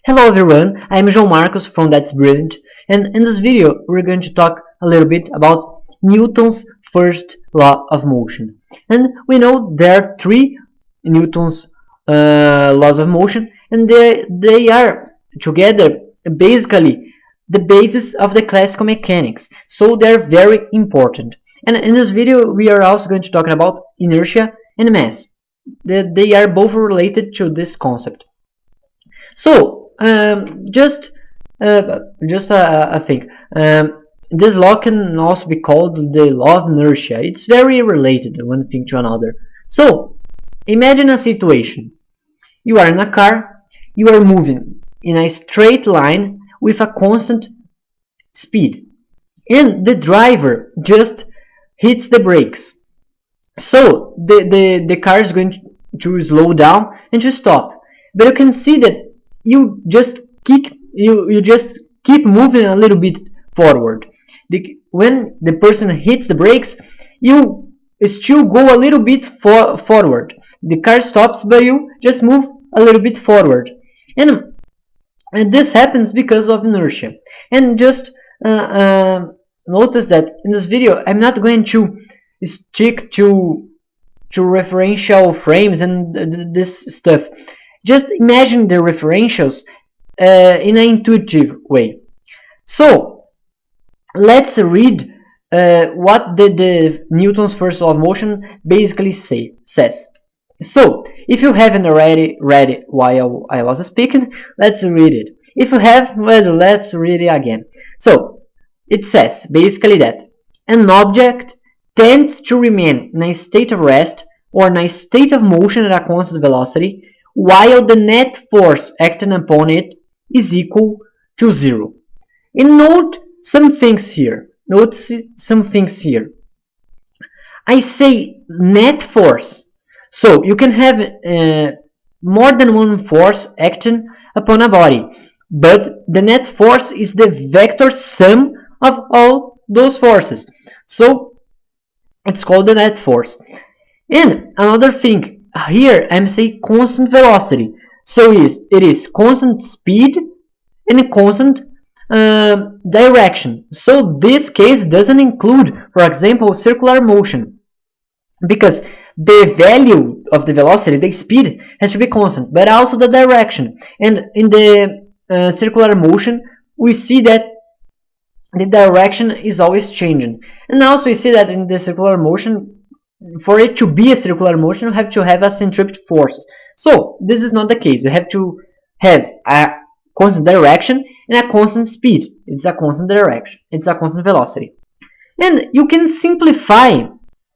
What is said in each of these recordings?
Hello everyone, I'm João from That's Brilliant, and in this video we're going to talk a little bit about Newton's first law of motion. And we know there are three Newton's laws of motion, and they are together basically the basis of the classical mechanics, so they're very important. And in this video we are also going to talk about inertia and mass. They are both related to this concept. So just a thing. This law can also be called the law of inertia. It's very related one thing to another. So imagine a situation. You are in a car. You are moving in a straight line with a constant speed, and the driver just hits the brakes. So the car is going to slow down and to stop. But you can see that you just keep moving a little bit forward. When the person hits the brakes, you still go a little bit forward. The car stops, but you just move a little bit forward, and this happens because of inertia. And just notice that in this video I'm not going to stick to referential frames and this stuff. Just imagine the referentials in an intuitive way. So let's read what the Newton's first law of motion basically says. So if you haven't already read it while I was speaking, let's read it. If you have, well, let's read it again. So it says basically that an object tends to remain in a state of rest or in a state of motion at a constant velocity while the net force acting upon it is equal to 0. And note some things here. I say net force. So you can have more than one force acting upon a body, but the net force is the vector sum of all those forces. So it's called the net force. And another thing, here I'm saying constant velocity. So it is constant speed and constant direction. So this case doesn't include, for example, circular motion, because the value of the velocity, the speed, has to be constant, but also the direction. And in the circular motion, we see that the direction is always changing. And also we see that in the circular motion, for it to be a circular motion, you have to have a centripetal force. So this is not the case. You have to have a constant direction and a constant speed. It's a constant direction. It's a constant velocity. And you can simplify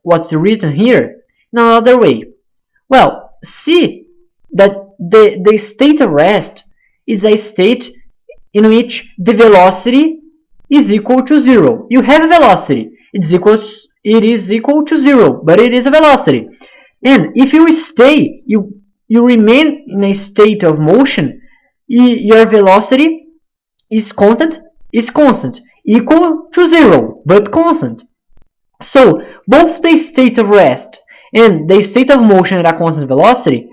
what's written here in another way. Well, see that the state of rest is a state in which the velocity is equal to 0. You have a velocity. It is equal to 0, but it is a velocity. And if you stay, you remain in a state of motion, your velocity is constant, equal to 0, but constant. So both the state of rest and the state of motion at a constant velocity,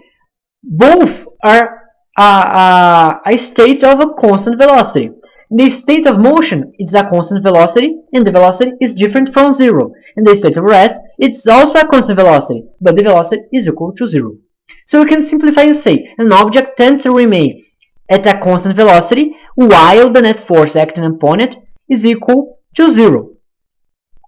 both are a state of a constant velocity. The state of motion is a constant velocity, and the velocity is different from 0. In the state of rest, it's also a constant velocity, but the velocity is equal to 0. So we can simplify and say an object tends to remain at a constant velocity while the net force acting upon it is equal to 0.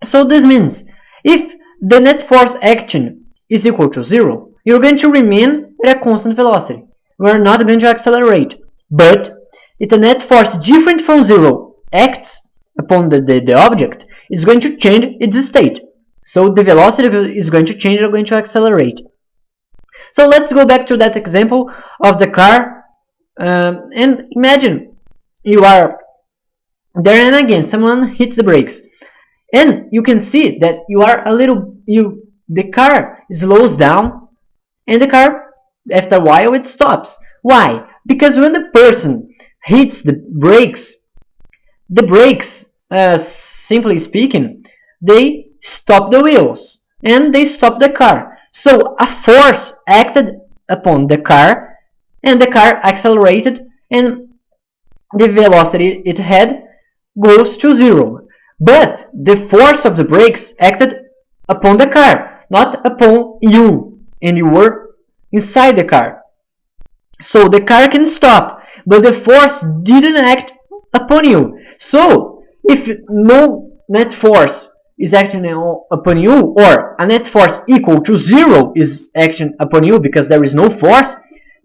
So this means if the net force action is equal to 0, you're going to remain at a constant velocity. We're not going to accelerate. But if the net force different from 0 acts upon the object, it's going to change its state. So the velocity is going to change, or going to accelerate. So let's go back to that example of the car. And imagine you are there, and again someone hits the brakes. And you can see that the car slows down, and the car, after a while, it stops. Why? Because when the person hits the brakes, simply speaking, they stop the wheels and they stop the car. So a force acted upon the car, and the car accelerated, and the velocity it had goes to 0. But the force of the brakes acted upon the car, not upon you, and you were inside the car. So the car can stop, but the force didn't act upon you. So if no net force is acting upon you, or a net force equal to 0 is acting upon you because there is no force,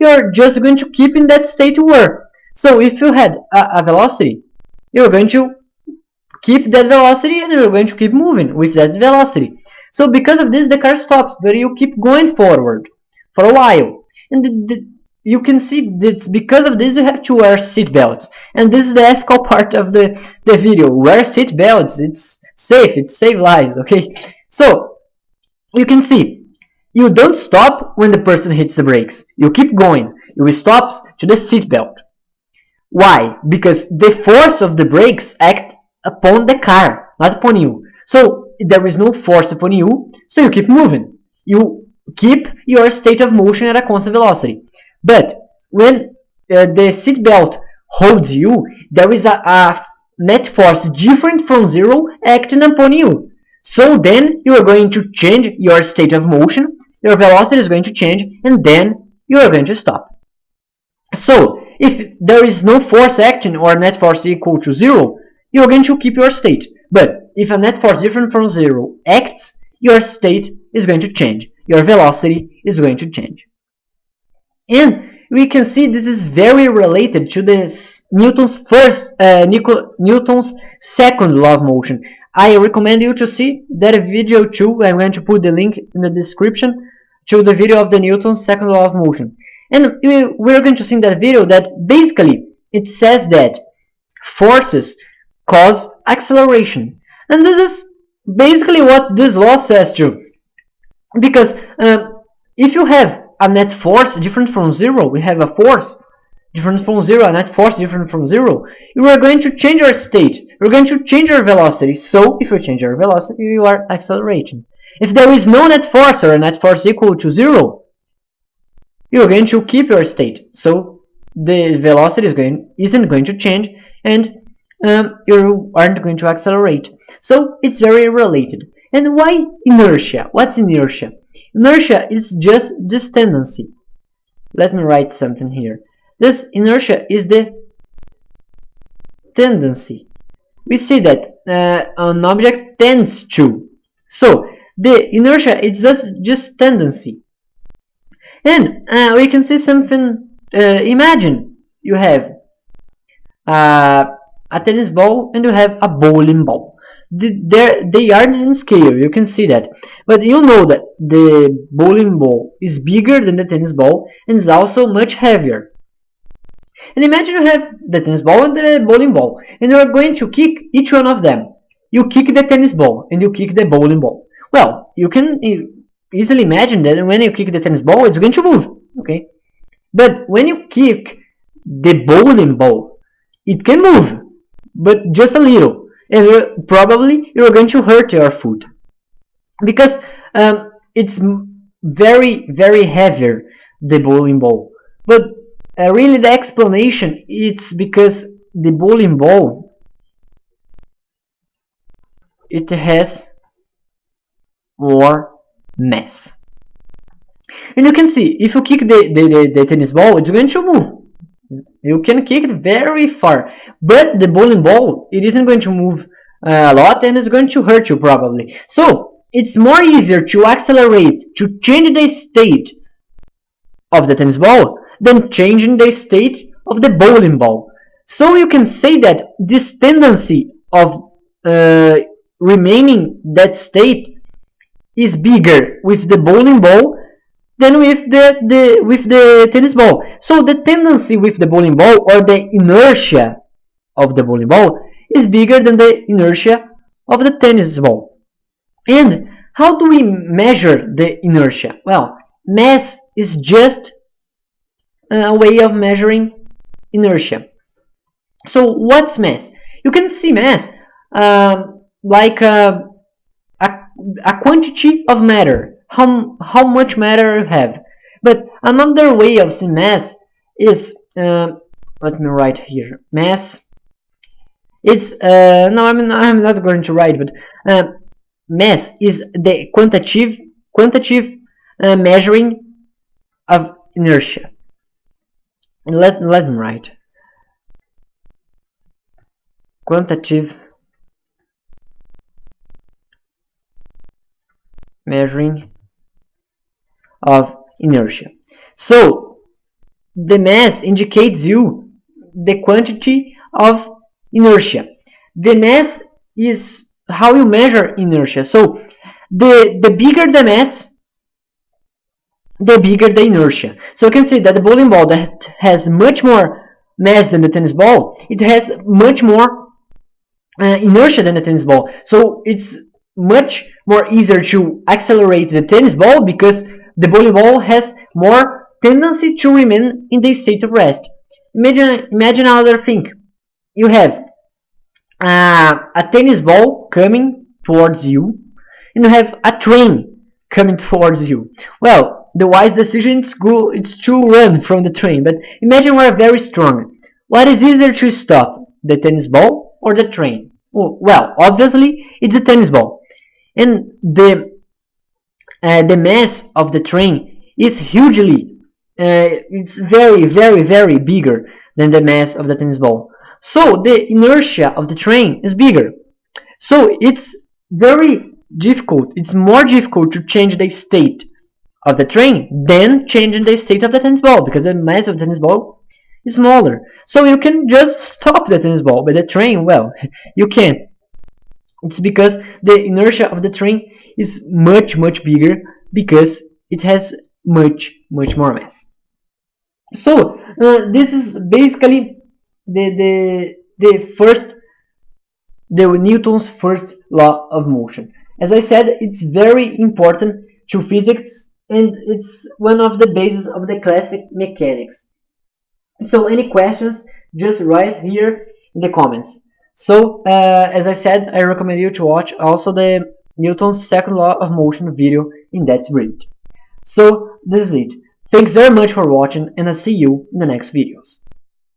you're just going to keep in that state you were. So if you had a velocity, you're going to keep that velocity and you're going to keep moving with that velocity. So because of this, the car stops, but you keep going forward for a while. And you can see that because of this you have to wear seat belts. And this is the ethical part of the video. Wear seat belts. It's safe. It saves lives. Okay. So you can see you don't stop when the person hits the brakes. You keep going. You stop to the seat belt. Why? Because the force of the brakes act upon the car, not upon you. So there is no force upon you, so you keep moving. You keep your state of motion at a constant velocity. But when the seat belt holds you, there is a net force different from 0 acting upon you. So then you are going to change your state of motion, your velocity is going to change, and then you are going to stop. So if there is no force acting or net force equal to 0, you are going to keep your state. But if a net force different from 0 acts, your state is going to change. Your velocity is going to change. And we can see this is very related to Newton's second law of motion. I recommend you to see that video too. I'm going to put the link in the description to the video of the Newton's second law of motion. And we're going to see in that video that basically it says that forces cause acceleration. And this is basically what this law says too. Because if you have a net force different from 0, we have a force different from 0, a net force different from 0, you are going to change your state. You're going to change your velocity. So if you change your velocity, you are accelerating. If there is no net force or a net force equal to 0, you're going to keep your state. So the velocity isn't going to change, and you aren't going to accelerate. So it's very related. And why inertia? What's inertia? Inertia is just this tendency. Let me write something here. This inertia is the tendency. We see that an object tends to. So the inertia is just tendency. And we can see something. Imagine you have a tennis ball and you have a bowling ball. They are in scale, you can see that. But you know that the bowling ball is bigger than the tennis ball and is also much heavier. And imagine you have the tennis ball and the bowling ball, and you are going to kick each one of them. You kick the tennis ball and you kick the bowling ball. Well, you can easily imagine that when you kick the tennis ball, it's going to move. Okay, but when you kick the bowling ball, it can move, but just a little, and probably you're going to hurt your foot because it's very, very heavier, the bowling ball. But really, the explanation it's because the bowling ball it has more mass. And you can see, if you kick the tennis ball, it's going to move. You can kick it very far. But the bowling ball, it isn't going to move a lot and it's going to hurt you probably. So, it's more easier to accelerate, to change the state of the tennis ball than changing the state of the bowling ball. So you can say that this tendency of remaining that state is bigger with the bowling ball than with the tennis ball. So the tendency with the bowling ball, or the inertia of the bowling ball, is bigger than the inertia of the tennis ball. And how do we measure the inertia? Well, mass is just a way of measuring inertia. So what's mass? You can see mass like a quantity of matter, how much matter you have. But another way of seeing mass is let me write here. Mass. It's no, I'm not going to write, but mass is the quantitative measuring of inertia. And let me write quantitative measuring of inertia. So the mass indicates you the quantity of inertia. The mass is how you measure inertia. So the bigger the mass, the bigger the inertia. So you can see that the bowling ball that has much more mass than the tennis ball, it has much more inertia than the tennis ball. So it's much more easier to accelerate the tennis ball because the bowling ball has more tendency to remain in the state of rest. Imagine another thing. You have a tennis ball coming towards you, and you have a train coming towards you. Well, the wise decision is to run from the train, but imagine you are very strong. What is easier to stop, the tennis ball or the train? Well, obviously it's the tennis ball, and the mass of the train is hugely, it's very bigger than the mass of the tennis ball. So the inertia of the train is bigger. So it's very difficult, it's more difficult to change the state of the train than changing the state of the tennis ball, because the mass of the tennis ball is smaller. So you can just stop the tennis ball, but the train, well, you can't. It's because the inertia of the train is much bigger because it has much more mass. So this is basically the Newton's first law of motion. As I said, it's very important to physics, and it's one of the bases of the classic mechanics. So any questions, just write here in the comments. So as I said, I recommend you to watch also the Newton's second law of motion video in that read. So this is it. Thanks very much for watching, and I'll see you in the next videos.